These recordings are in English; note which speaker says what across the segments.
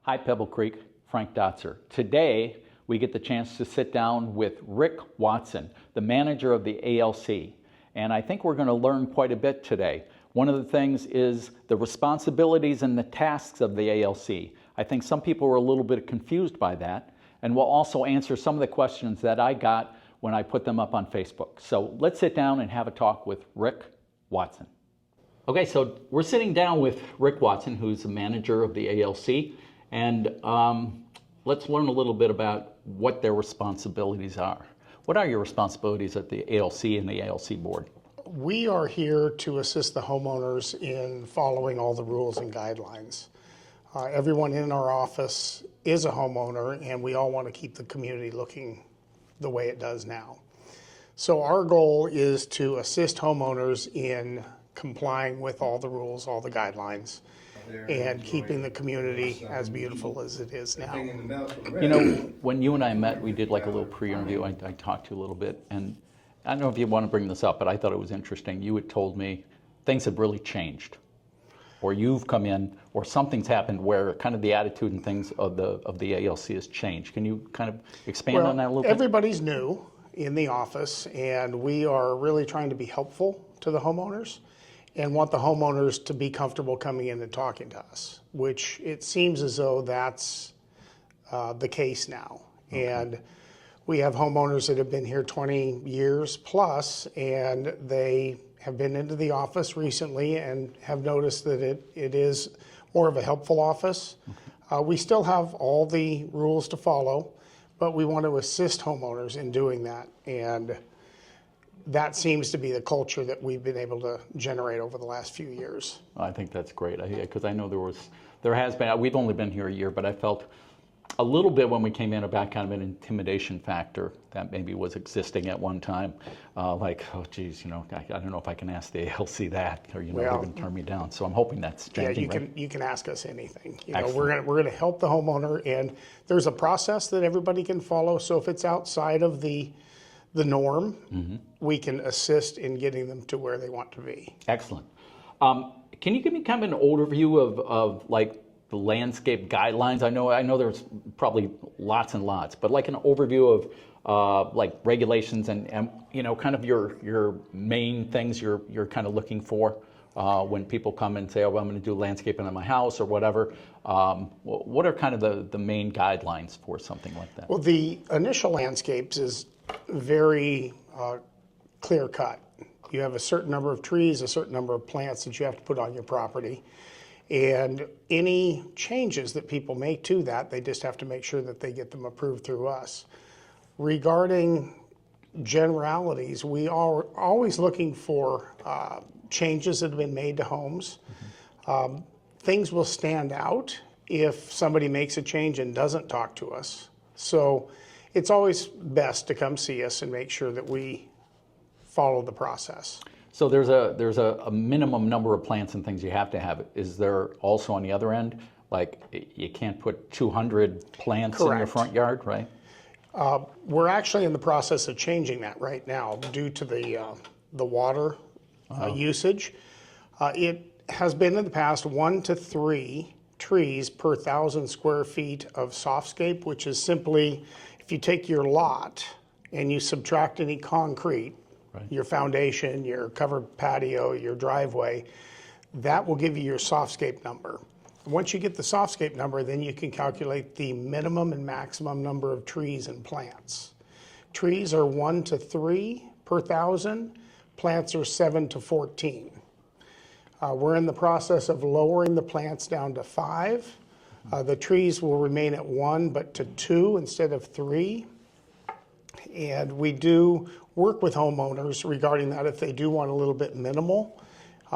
Speaker 1: Hi, Pebble Creek, Frank Dotzer. Today, we get the chance to sit down with Rick Watson, the manager of the ALC. And I think we're going to learn quite a bit today. One of the things is the responsibilities and the tasks of the ALC. I think some people were a little bit confused by that. And we'll also answer some of the questions that I got when I put them up on Facebook. So let's sit down and have a talk with Rick Watson. Okay, so we're sitting down with Rick Watson, who's the manager of the ALC. And let's learn a little bit about what their responsibilities are. What are your responsibilities at the ALC and the ALC board?
Speaker 2: We are here to assist the homeowners in following all the rules and guidelines. Everyone in our office is a homeowner, and we all want to keep the community looking the way it does now. So our goal is to assist homeowners in complying with all the rules, all the guidelines, and keeping the community as beautiful as it is now.
Speaker 1: You know, when you and I met, we did like a little pre-interview. I talked to you a little bit, and I don't know if you want to bring this up, but I thought it was interesting. You had told me things have really changed, or you've come in, or something's happened where kind of the attitude and things of the ALC has changed. Can you kind of expand on that a little bit?
Speaker 2: Everybody's new in the office, and we are really trying to be helpful to the homeowners and want the homeowners to be comfortable coming in and talking to us, which it seems as though that's the case now. Okay. And we have homeowners that have been here 20 years plus, and they have been into the office recently and have noticed that it is more of a helpful office. Okay. We still have all the rules to follow, but we want to assist homeowners in doing that. And that seems to be the culture that we've been able to generate over the last few years.
Speaker 1: I think that's great, because I know there has been, we've only been here a year, but I felt a little bit when we came in about kind of an intimidation factor that maybe was existing at one time. Like, oh geez, you know, I don't know if I can ask the ALC that, or they're going to turn me down. So I'm hoping that's changing.
Speaker 2: Yeah, you can ask us anything. You know, we're gonna help the homeowner, and there's a process that everybody can follow. So if it's outside of the norm, we can assist in getting them to where they want to be.
Speaker 1: Excellent. Can you give me kind of an overview of like the landscape guidelines? I know there's probably lots and lots, but like an overview of like regulations and you know, kind of your main things you're kind of looking for when people come and say, oh, well, I'm going to do landscaping in my house or whatever. What are kind of the main guidelines for something like that?
Speaker 2: Well, the initial landscapes is very clear cut. You have a certain number of trees, a certain number of plants that you have to put on your property. And any changes that people make to that, they just have to make sure that they get them approved through us. Regarding generalities, we are always looking for changes that have been made to homes. Things will stand out if somebody makes a change and doesn't talk to us. So it's always best to come see us and make sure that we follow the process.
Speaker 1: So there's a minimum number of plants and things you have to have. Is there also on the other end, like you can't put 200 plants
Speaker 2: Correct.
Speaker 1: in your front yard, right?
Speaker 2: We're actually in the process of changing that right now due to the water usage. It has been in the past 1 to 3 trees per 1,000 square feet of softscape, which is simply if you take your lot and you subtract any concrete, right, your foundation, your covered patio, your driveway, that will give you your softscape number. Once you get the softscape number, then you can calculate the minimum and maximum number of trees and plants. Trees are 1 to 3 per 1,000. Plants are 7 to 14. We're in the process of lowering the plants down to 5. The trees will remain at 1, but to 2 instead of 3. And we do work with homeowners regarding that if they do want a little bit minimal.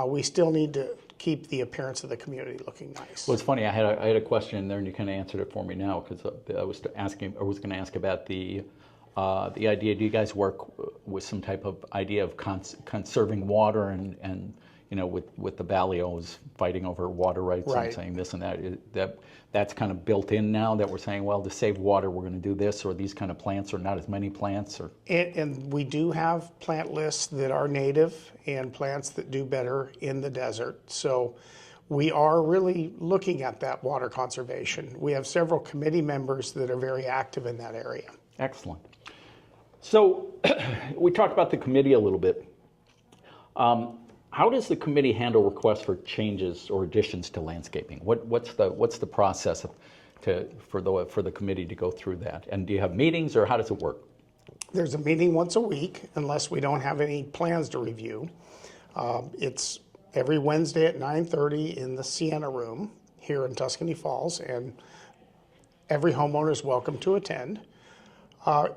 Speaker 2: We still need to keep the appearance of the community looking nice.
Speaker 1: Well, it's funny. I had a question in there, and you kind of answered it for me now, because I was going to ask about the idea. Do you guys work with some type of idea of conserving water and you know, with the Ballios fighting over water rights, right, and saying this and that, that's kind of built in now, that we're saying, well, to save water, we're going to do this, or these kind of plants, or not as many plants, or.
Speaker 2: And we do have plant lists that are native and plants that do better in the desert. So we are really looking at that water conservation. We have several committee members that are very active in that area.
Speaker 1: Excellent. So we talked about the committee a little bit. How does the committee handle requests for changes or additions to landscaping? What's the process for the committee to go through that? And do you have meetings, or how does it work?
Speaker 2: There's a meeting once a week, unless we don't have any plans to review. It's every Wednesday at 9:30 in the Sienna Room here in Tuscany Falls, and every homeowner is welcome to attend.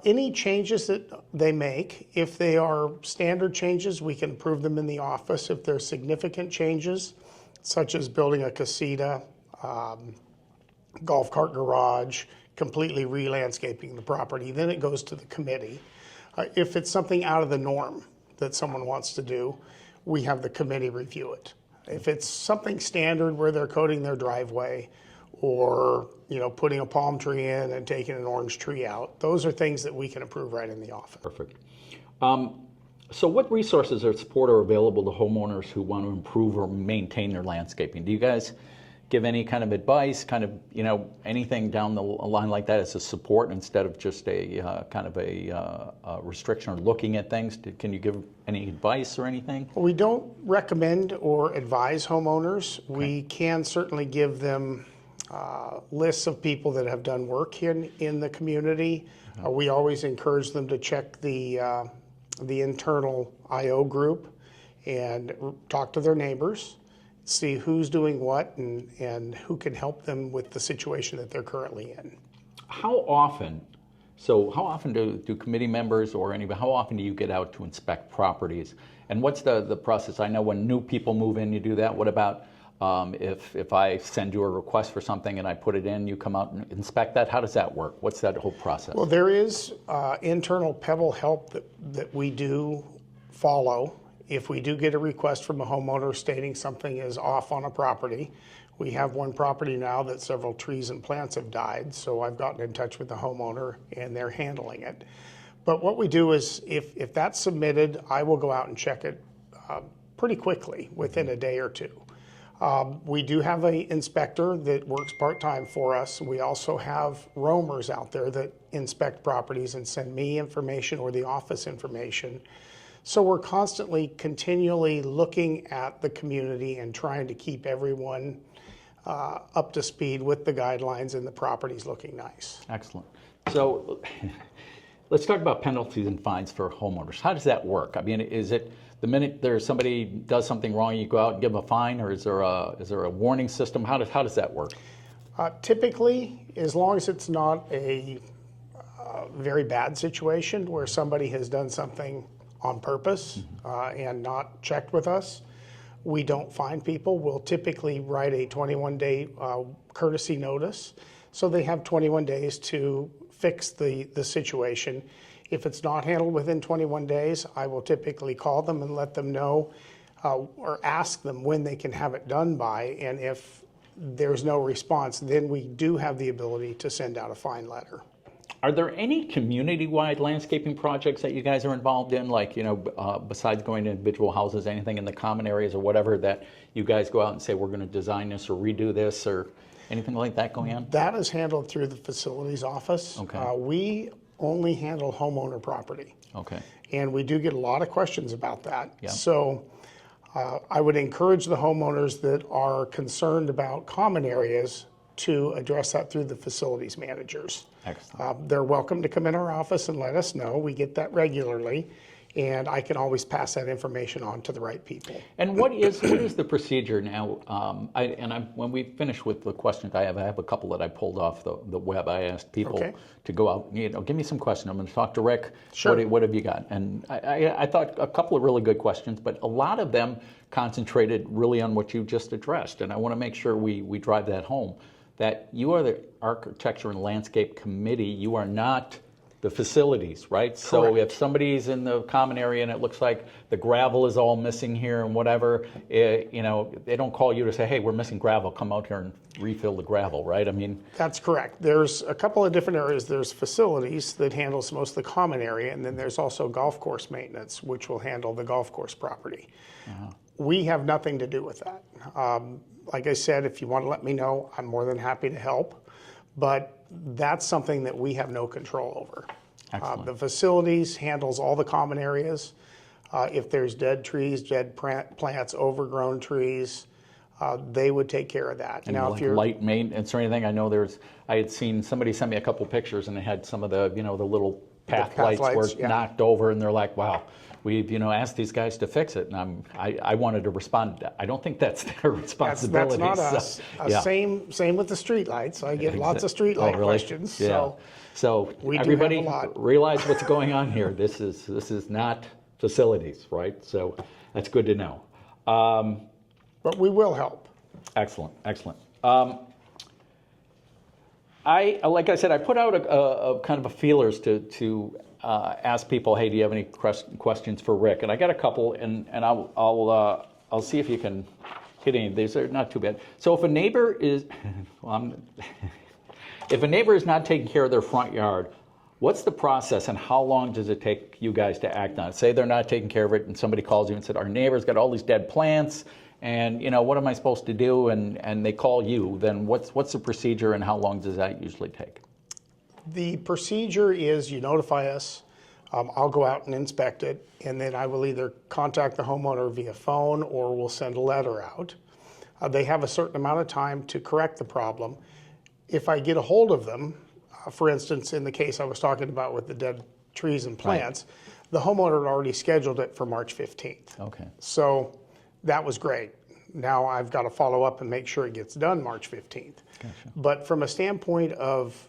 Speaker 2: Any changes that they make, if they are standard changes, we can approve them in the office. If they're significant changes, such as building a casita, golf cart garage, completely re-landscaping the property, then it goes to the committee. If it's something out of the norm that someone wants to do, we have the committee review it. If it's something standard where they're coating their driveway, or putting a palm tree in and taking an orange tree out, those are things that we can approve right in the office.
Speaker 1: Perfect. So what resources or support are available to homeowners who want to improve or maintain their landscaping? Do you guys give any kind of advice, anything down the line like that as a support instead of just a kind of a restriction or looking at things? Can you give any advice or anything?
Speaker 2: We don't recommend or advise homeowners. Okay. We can certainly give them lists of people that have done work here in the community. We always encourage them to check the internal IO group and talk to their neighbors, see who's doing what and who can help them with the situation that they're currently in.
Speaker 1: How often do committee members or anybody, how often do you get out to inspect properties? And what's the process? I know when new people move in, you do that. What about if I send you a request for something and I put it in, you come out and inspect that? How does that work? What's that whole process?
Speaker 2: Well, there is internal Pebble help that we do follow. If we do get a request from a homeowner stating something is off on a property, we have one property now that several trees and plants have died, so I've gotten in touch with the homeowner and they're handling it. But what we do is, if that's submitted, I will go out and check it pretty quickly, within a day or two. We do have an inspector that works part-time for us. We also have roamers out there that inspect properties and send me information or the office information. So we're constantly, continually looking at the community and trying to keep everyone up to speed with the guidelines and the properties looking nice.
Speaker 1: Excellent. So let's talk about penalties and fines for homeowners. How does that work? I mean, is it the minute there's somebody does something wrong, you go out and give them a fine, or is there a warning system? How does that work?
Speaker 2: Typically, as long as it's not a very bad situation where somebody has done something on purpose and not checked with us, we don't fine people. We'll typically write a 21-day courtesy notice, so they have 21 days to fix the situation. If it's not handled within 21 days, I will typically call them and let them know or ask them when they can have it done by, and if there's no response, then we do have the ability to send out a fine letter.
Speaker 1: Are there any community-wide landscaping projects that you guys are involved in, like, besides going to individual houses, anything in the common areas or whatever, that you guys go out and say, we're going to design this or redo this, or anything like that going on?
Speaker 2: That is handled through the facilities office.
Speaker 1: Okay.
Speaker 2: We only handle homeowner property.
Speaker 1: Okay.
Speaker 2: And we do get a lot of questions about that.
Speaker 1: Yeah.
Speaker 2: So I would encourage the homeowners that are concerned about common areas to address that through the facilities managers.
Speaker 1: Excellent.
Speaker 2: They're welcome to come in our office and let us know. We get that regularly, and I can always pass that information on to the right people.
Speaker 1: And what is the procedure now? When we finish with the questions, I have a couple that I pulled off the web. I asked people to go out, give me some questions. I'm going to talk to Rick.
Speaker 2: Sure.
Speaker 1: What have you got? And I thought a couple of really good questions, but a lot of them concentrated really on what you just addressed. And I want to make sure we drive that home, that you are the Architecture and Landscape Committee. You are not the facilities, right? So
Speaker 2: Correct.
Speaker 1: if somebody's in the common area and it looks like the gravel is all missing here and whatever, they don't call you to say, hey, we're missing gravel, come out here and refill the gravel, right? I mean,
Speaker 2: that's correct. There's a couple of different areas. There's facilities that handles most of the common area, and then there's also golf course maintenance, which will handle the golf course property. We have nothing to do with that. Like I said, if you want to let me know, I'm more than happy to help. But that's something that we have no control over. The facilities handles all the common areas. If there's dead trees, dead plants, overgrown trees, they would take care of that.
Speaker 1: And like light maintenance or anything? I know I had seen, somebody sent me a couple pictures and they had some of the, the little path lights were knocked over, and they're like, wow, we've, asked these guys to fix it. And I wanted to respond to that. I don't think that's their responsibility.
Speaker 2: That's not us. Same with the street lights. I get lots of street light questions.
Speaker 1: Yeah. So everybody realize what's going on here. This is not facilities, right? So that's good to know.
Speaker 2: But we will help.
Speaker 1: Excellent. Like I said, I put out a kind of a feelers to ask people, hey, do you have any questions for Rick? And I got a couple, and I'll see if you can hit any of these. They're not too bad. So if a neighbor is, if a neighbor is not taking care of their front yard, what's the process and how long does it take you guys to act on it? Say they're not taking care of it and somebody calls you and said, our neighbor's got all these dead plants and what am I supposed to do? And they call you, then what's the procedure and how long does that usually take?
Speaker 2: The procedure is you notify us, I'll go out and inspect it, and then I will either contact the homeowner via phone or we'll send a letter out. They have a certain amount of time to correct the problem. If I get a hold of them, for instance, in the case I was talking about with the dead trees and plants, the homeowner had already scheduled it for March 15th.
Speaker 1: Okay.
Speaker 2: So that was great. Now I've got to follow up and make sure it gets done March 15th.
Speaker 1: Gotcha.
Speaker 2: But from a standpoint of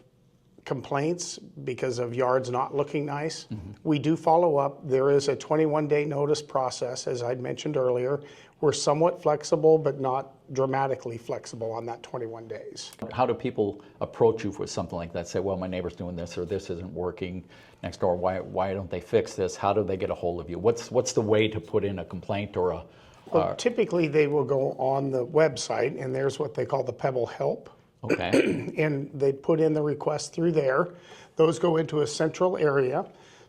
Speaker 2: complaints because of yards not looking nice, we do follow up. There is a 21-day notice process, as I'd mentioned earlier. We're somewhat flexible, but not dramatically flexible on that 21 days.
Speaker 1: How do people approach you with something like that? Say, well, my neighbor's doing this or this isn't working next door. Why don't they fix this? How do they get a hold of you? What's the way to put in a complaint or a...
Speaker 2: Well, typically they will go on the website and there's what they call the Pebble Help.
Speaker 1: Okay.
Speaker 2: And they put in the request through there. Those go into a central area.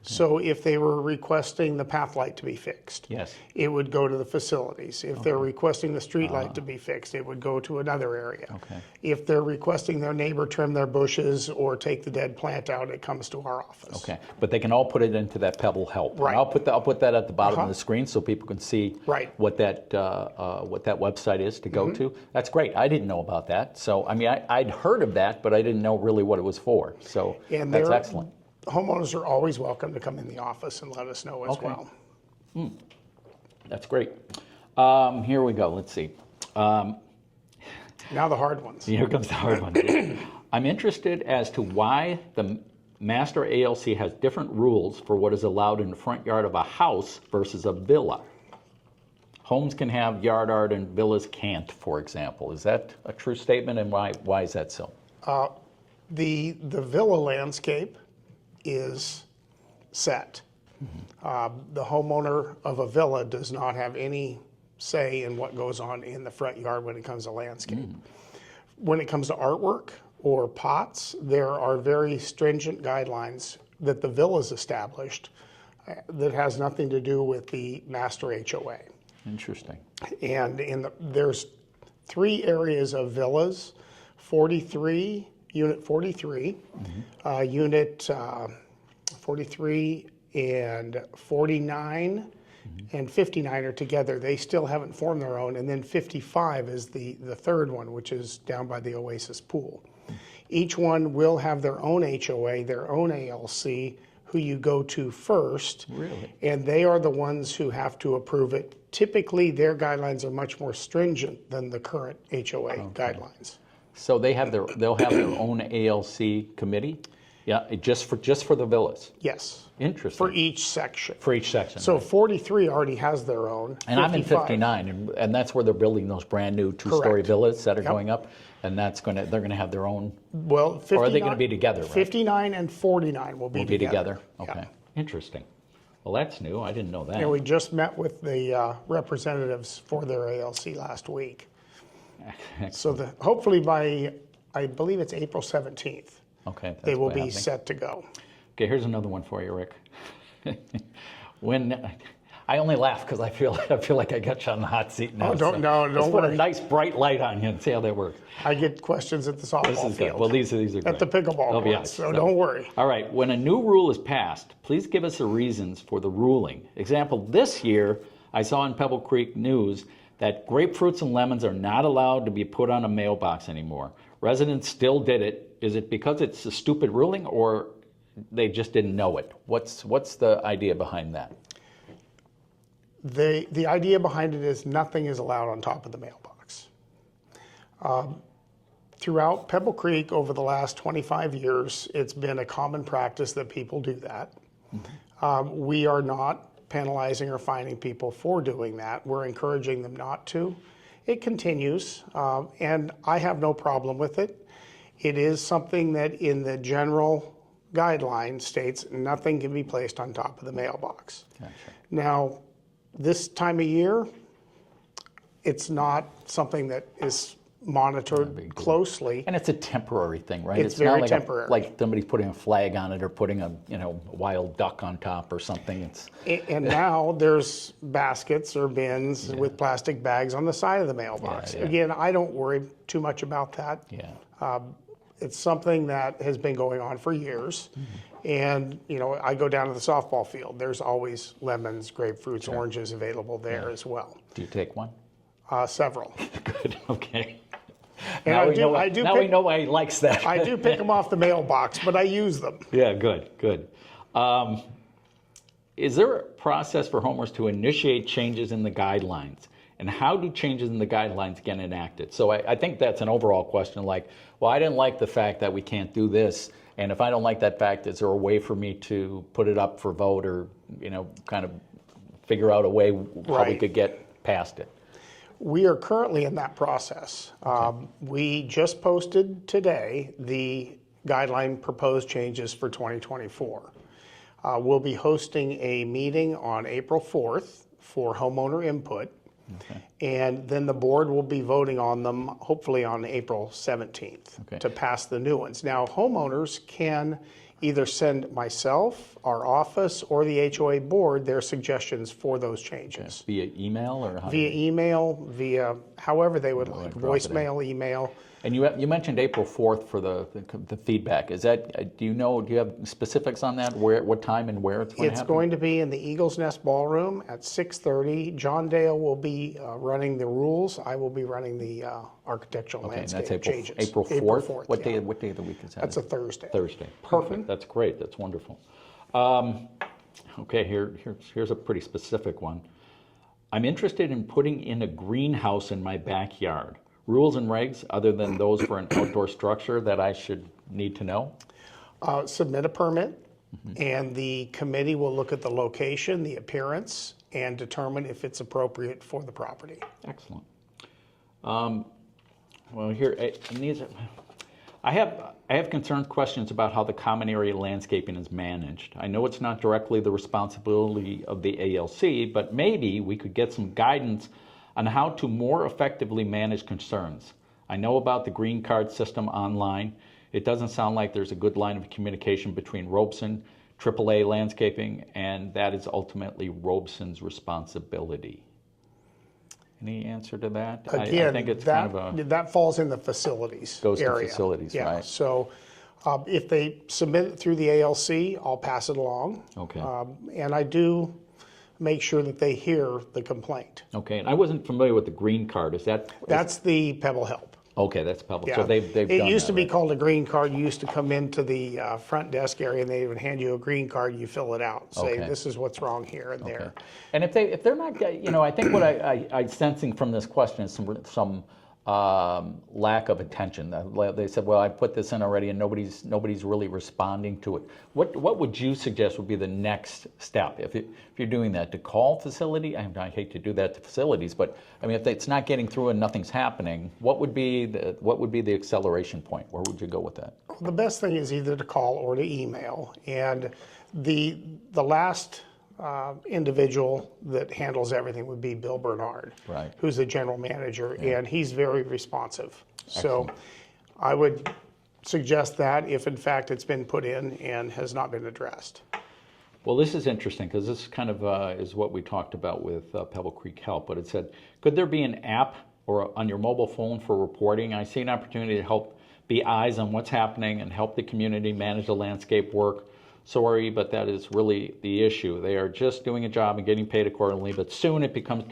Speaker 2: So if they were requesting the path light to be fixed,
Speaker 1: yes,
Speaker 2: it would go to the facilities. If they're requesting the street light to be fixed, it would go to another area.
Speaker 1: Okay.
Speaker 2: If they're requesting their neighbor trim their bushes or take the dead plant out, it comes to our office.
Speaker 1: Okay, but they can all put it into that Pebble Help.
Speaker 2: Right.
Speaker 1: And I'll put that at the bottom of the screen so people can see what that website is to go to. That's great. I didn't know about that. So I mean, I'd heard of that, but I didn't know really what it was for. So that's excellent.
Speaker 2: Homeowners are always welcome to come in the office and let us know as well.
Speaker 1: That's great. Here we go. Let's see.
Speaker 2: Now the hard ones.
Speaker 1: Here comes the hard one. I'm interested as to why the master ALC has different rules for what is allowed in the front yard of a house versus a villa. Homes can have yard art and villas can't, for example. Is that a true statement, and why is that so?
Speaker 2: The villa landscape is set. The homeowner of a villa does not have any say in what goes on in the front yard when it comes to landscape. When it comes to artwork or pots, there are very stringent guidelines that the villa's established that has nothing to do with the master HOA.
Speaker 1: Interesting.
Speaker 2: And there's 3 areas of villas, 43, Unit 43, Unit 43 and 49 and 59 are together. They still haven't formed their own. And then 55 is the third one, which is down by the Oasis Pool. Each one will have their own HOA, their own ALC, who you go to first.
Speaker 1: Really?
Speaker 2: And they are the ones who have to approve it. Typically, their guidelines are much more stringent than the current HOA guidelines.
Speaker 1: So they'll have their own ALC committee? Yeah, just for the villas?
Speaker 2: Yes.
Speaker 1: Interesting.
Speaker 2: For each section.
Speaker 1: For each section.
Speaker 2: So
Speaker 1: right.
Speaker 2: 43 already has their own.
Speaker 1: And I'm in 59, and that's where they're building those brand new 2-story villas that are going up, and they're going to have their own.
Speaker 2: Well, 59,
Speaker 1: or are they going to be together? Right?
Speaker 2: 59 and 49 will be
Speaker 1: together.
Speaker 2: Yeah.
Speaker 1: Okay. Interesting. Well, that's new. I didn't know that.
Speaker 2: And we just met with the representatives for their ALC last week. So hopefully by, I believe it's April 17th.
Speaker 1: Okay.
Speaker 2: They will be set to go.
Speaker 1: Okay, here's another one for you, Rick. When I only laugh because I feel like I got you on the hot seat now.
Speaker 2: Oh, don't
Speaker 1: Let's put a
Speaker 2: worry.
Speaker 1: nice bright light on you and see how that works.
Speaker 2: I get questions at the
Speaker 1: This
Speaker 2: softball
Speaker 1: is good.
Speaker 2: field,
Speaker 1: Well, these are great.
Speaker 2: at the pickleball
Speaker 1: They'll be
Speaker 2: courts,
Speaker 1: ice.
Speaker 2: so don't worry.
Speaker 1: All right. When a new rule is passed, please give us the reasons for the ruling. Example, this year I saw in Pebble Creek News that grapefruits and lemons are not allowed to be put on a mailbox anymore. Residents still did it. Is it because it's a stupid ruling, or they just didn't know it? What's the idea behind that?
Speaker 2: The idea behind it is nothing is allowed on top of the mailbox. Throughout Pebble Creek over the last 25 years, it's been a common practice that people do that. We are not penalizing or fining people for doing that. We're encouraging them not to. It continues, and I have no problem with it. It is something that in the general guideline states nothing can be placed on top of the mailbox.
Speaker 1: Gotcha.
Speaker 2: Now, this time of year, it's not something that is monitored closely.
Speaker 1: And it's a temporary thing, right?
Speaker 2: It's
Speaker 1: not
Speaker 2: very
Speaker 1: like
Speaker 2: temporary.
Speaker 1: like somebody's putting a flag on it or putting a wild duck on top or something. It's
Speaker 2: And now there's baskets or bins with plastic bags on the side of the mailbox.
Speaker 1: Yeah, yeah.
Speaker 2: Again, I don't worry too much about that.
Speaker 1: yeah.
Speaker 2: It's something that has been going on for years. And, I go down to the softball field. There's always lemons, grapefruits, oranges available there as well.
Speaker 1: Do you take one?
Speaker 2: Several.
Speaker 1: Good. Okay.
Speaker 2: And
Speaker 1: Now
Speaker 2: I
Speaker 1: we
Speaker 2: do-
Speaker 1: know why-
Speaker 2: I do
Speaker 1: now we
Speaker 2: pick-
Speaker 1: know why he likes that.
Speaker 2: I do pick them off the mailbox, but I use them.
Speaker 1: Yeah, good. Is there a process for homeowners to initiate changes in the guidelines? And how do changes in the guidelines get enacted? So I think that's an overall question like, well, I didn't like the fact that we can't do this. And if I don't like that fact, is there a way for me to put it up for vote or, kind of figure out a way how we
Speaker 2: Right.
Speaker 1: could get past it?
Speaker 2: We are currently in that process. We just posted today the guideline proposed changes for 2024. We'll be hosting a meeting on April 4th for homeowner input.
Speaker 1: Okay.
Speaker 2: And then the board will be voting on them hopefully on April 17th
Speaker 1: Okay.
Speaker 2: to pass the new ones. Now, homeowners can either send myself, our office, or the HOA board their suggestions for those changes.
Speaker 1: Via email or how?
Speaker 2: Via email, via however they would like,
Speaker 1: drop it in.
Speaker 2: voicemail, email.
Speaker 1: And you mentioned April 4th for the feedback. Is that, do you have specifics on that? What time and where it's going to
Speaker 2: It's
Speaker 1: happen?
Speaker 2: going to be in the Eagles Nest Ballroom at 6:30. John Dale will be running the rules. I will be running the architectural
Speaker 1: Okay, and
Speaker 2: landscape
Speaker 1: that's
Speaker 2: changes.
Speaker 1: April 4th? What
Speaker 2: yeah.
Speaker 1: day of the week is that?
Speaker 2: That's a Thursday.
Speaker 1: Thursday. Perfect. That's great. That's wonderful. Okay, here's a pretty specific one. I'm interested in putting in a greenhouse in my backyard. Rules and regs other than those for an outdoor structure that I should need to know?
Speaker 2: Submit a permit, and the committee will look at the location, the appearance, and determine if it's appropriate for the property.
Speaker 1: Excellent. Well, here, and these are, I have concerned questions about how the common area landscaping is managed. I know it's not directly the responsibility of the ALC, but maybe we could get some guidance on how to more effectively manage concerns. I know about the green card system online. It doesn't sound like there's a good line of communication between Robeson, AAA Landscaping, and that is ultimately Robeson's responsibility. Any answer to that?
Speaker 2: Again,
Speaker 1: I think it's
Speaker 2: that,
Speaker 1: kind of
Speaker 2: that falls in the facilities
Speaker 1: Goes to
Speaker 2: area.
Speaker 1: facilities,
Speaker 2: yeah.
Speaker 1: right.
Speaker 2: So if they submit it through the ALC, I'll pass it along.
Speaker 1: Okay.
Speaker 2: And I do make sure that they hear the complaint.
Speaker 1: Okay, and I wasn't familiar with the green card.
Speaker 2: That's the Pebble Help.
Speaker 1: Okay, that's public.
Speaker 2: Yeah.
Speaker 1: So they've done
Speaker 2: It used
Speaker 1: that,
Speaker 2: to be
Speaker 1: right?
Speaker 2: called a green card. You used to come into the front desk area and they would hand you a green card. You fill it out, say
Speaker 1: Okay.
Speaker 2: this is what's wrong here and there.
Speaker 1: And if they're not, I think what I'm sensing from this question is some lack of attention. They said, well, I put this in already and nobody's really responding to it. What would you suggest would be the next step if you're doing that? To call facility? I hate to do that to facilities, but I mean, if it's not getting through and nothing's happening, what would be the acceleration point? Where would you go with that?
Speaker 2: The best thing is either to call or to email. And the last individual that handles everything would be Bill Bernard,
Speaker 1: Right.
Speaker 2: who's the general manager, and he's very responsive. So I would suggest that if in fact it's been put in and has not been addressed.
Speaker 1: Well, this is interesting because this kind of is what we talked about with Pebble Creek Help, but it said, could there be an app or on your mobile phone for reporting? I see an opportunity to help be eyes on what's happening and help the community manage the landscape work. Sorry, but that is really the issue. They are just doing a job and getting paid accordingly, but soon it becomes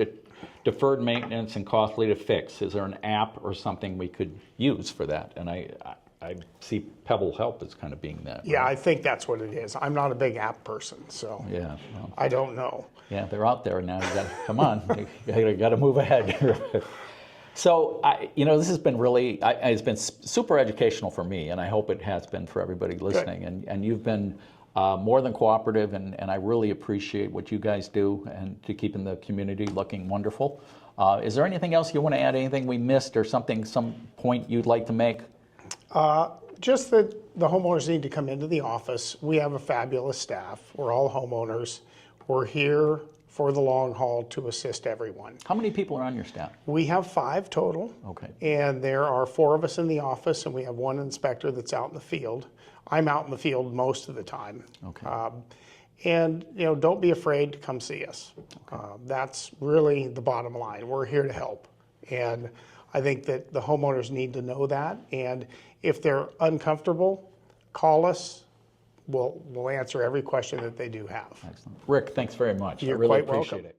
Speaker 1: deferred maintenance and costly to fix. Is there an app or something we could use for that? And I see Pebble Help as kind of being that.
Speaker 2: Yeah,
Speaker 1: right?
Speaker 2: I think that's what it is. I'm not a big app person, so
Speaker 1: Yeah. Well,
Speaker 2: I don't know.
Speaker 1: yeah, they're out there now. You got to come on. You got to move ahead. So, this has been really, it's been super educational for me, and I hope it has been for everybody listening. And you've been more than cooperative, and I really appreciate what you guys do and to keeping the community looking wonderful. Is there anything else you want to add? Anything we missed, or some point you'd like to make?
Speaker 2: Just that the homeowners need to come into the office. We have a fabulous staff. We're all homeowners. We're here for the long haul to assist everyone.
Speaker 1: How many people are on your staff?
Speaker 2: We have 5 total.
Speaker 1: Okay.
Speaker 2: And there are 4 of us in the office, and we have 1 inspector that's out in the field. I'm out in the field most of the time.
Speaker 1: Okay.
Speaker 2: And don't be afraid to come see us. That's really the bottom line. We're here to help. And I think that the homeowners need to know that. And if they're uncomfortable, call us. We'll answer every question that they do have.
Speaker 1: Excellent. Rick, thanks very much.
Speaker 2: You're
Speaker 1: I really
Speaker 2: quite
Speaker 1: appreciate
Speaker 2: welcome.
Speaker 1: it.